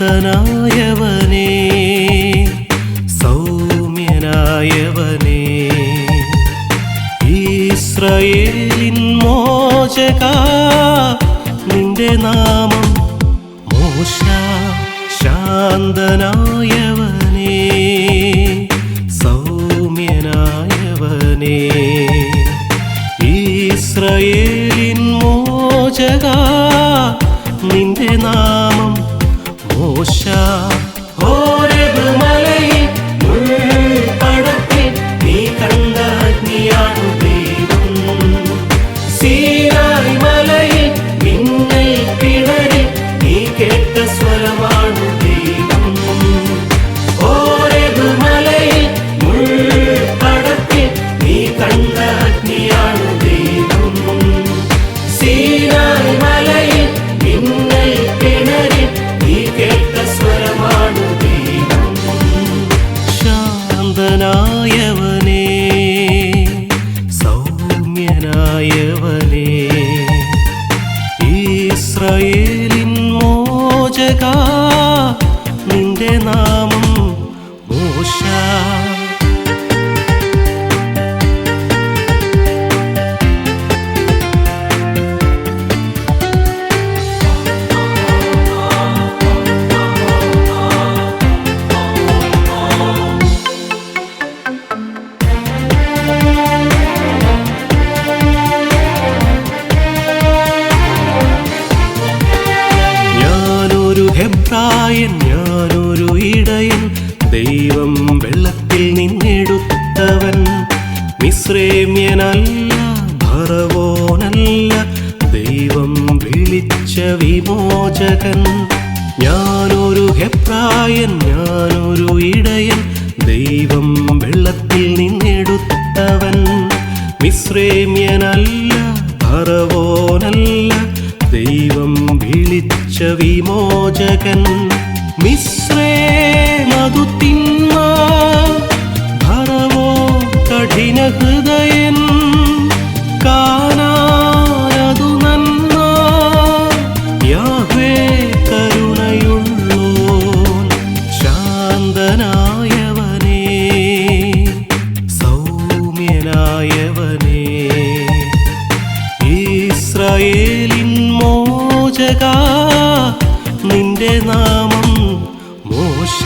ശാന്തനായവനേ, സൗമ്യനായവനേ, ഇസ്രായേലിൻ മോചകാ, നിന്റെ നാമം മോശ. ശാന്തനായവനേ, സൗമ്യനായവനേ, ഇസ്രായേലിൻ മോചകാ, നിന്റെ നാമം മോശ. ഹോരേബ് മലയിൽ മുൾപടർപ്പിൽ നീ കണ്ട അഗ്നിയാണു ദൈവം. സീനായി മലയിൽ മിന്നൽ പിണരിൽ നീ കേട്ട സ്വരമാണു ദൈവം. ഹോരേബ് മലയിൽ മുൾപടർപ്പിൽ നീ കണ്ട അഗ്നിയാണു ദൈവം. സീനായി മലയിൽ മിന്നൽ പിണരിൽ നീ കേട്ട സ്വരമാണു ദൈവം. ശാന്തനായവനേ, സൗമ്യനായവനേ, ഇസ്രായേലിൻ മോചകാ, നിന്റെ നാമം മോശ. ഹെബ്രായൻ ഞാനൊരു ഇടയൻ, ദൈവം വെള്ളത്തിൽ നിന്നെടുത്തവൻ. മിസ്രൈമ്യനല്ല, ഫറവോനല്ല, ദൈവം വിളിച്ച വിമോചകൻ. ഞാനൊരു ഹെബ്രായൻ ഞാനൊരു ഇടയൻ, ദൈവം വെള്ളത്തിൽ നിന്നെടുത്തവൻ. മിസ്രൈമ്യനല്ല, ഫറവോനല്ല, ദൈവം വിളിച്ച വിമോചകൻ. മിസ്രൈമതു തിന്മ, ഫറവോ കഠിന ഹൃദയൻ. കാനാനതു നന്മ, യാഹ്വേ കരുണയുള്ളോൻ. ശാന്തനായവനേ, സൗമ്യനായവനേ, ഇസ്രായേലിൻ മോചകാ, നിന്റെ നാമം മോശ.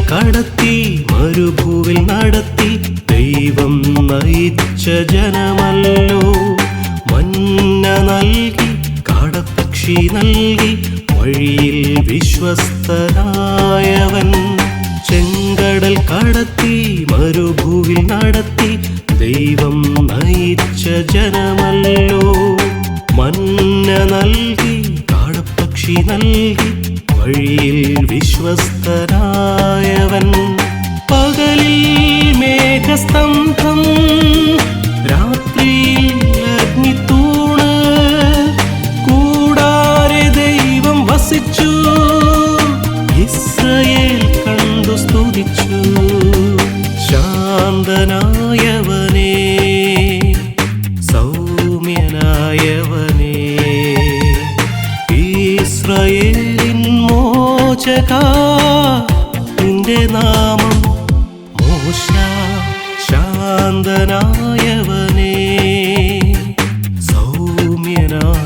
കടത്തി മരുഭൂവിൽ നടത്തി ദൈവം നയിച്ച ജനമല്ലോ. മന്ന നൽകി കാടപ്പക്ഷി നൽകി വഴിയിൽ വിശ്വസ്തനായവൻ. ചെങ്കടൽ കടത്തി മരുഭൂവിൽ നടത്തി ദൈവം നയിച്ച ജനമല്ലോ. മന്ന നൽകി കാടപ്പക്ഷി നൽകി വഴിയിൽ വിശ്വസ്തനായവൻ. പകലിൽ മേഘസ്തംഭം, രാത്രിയിൽ അഗ്നിത്തൂണ്, കൂടാരെ ദൈവം വസിച്ചു. ഇസ്രായേൽ കണ്ടു സ്തുതിച്ചു. ശാന്തനായവനേ, സൗമ്യനായവനേ, ഇസ്രായേലിൻ മോചകാ, നിന്റെ നാമം മോശ. ശാന്തനായവനേ, സൗമ്യനായവനേ,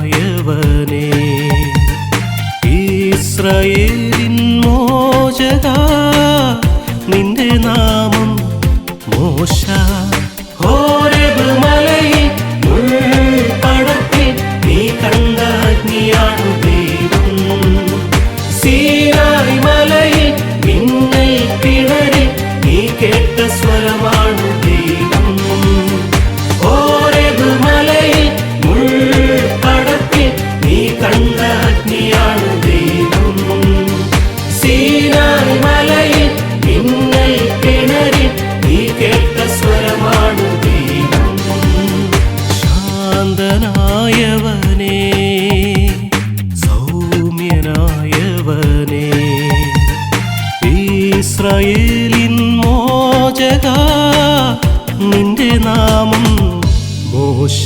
ഇസ്രായേലിൻ മോചകാ, നിന്റെ നാമം മോശ. ഹോരേബ് മലയിൽ മുൾപടർപ്പിൽ നീ കണ്ട അഗ്നിയാണു ദൈവം. സീനായി മലയിൽ മിന്നൽ പിണരിൽ നീ കേട്ട സ്വരമാണു ദൈവം. ഹോരേബ് മലയിൽ മുൾപടർപ്പിൽ നീ കണ്ട അഗ്നിയാണു ദൈവം. സീനായി മലയിൽ മിന്നൽ പിണരിൽ നീ കേട്ട ഇസ്രായേലിൻ മോചക, നിന്റെ നാമം മോശ.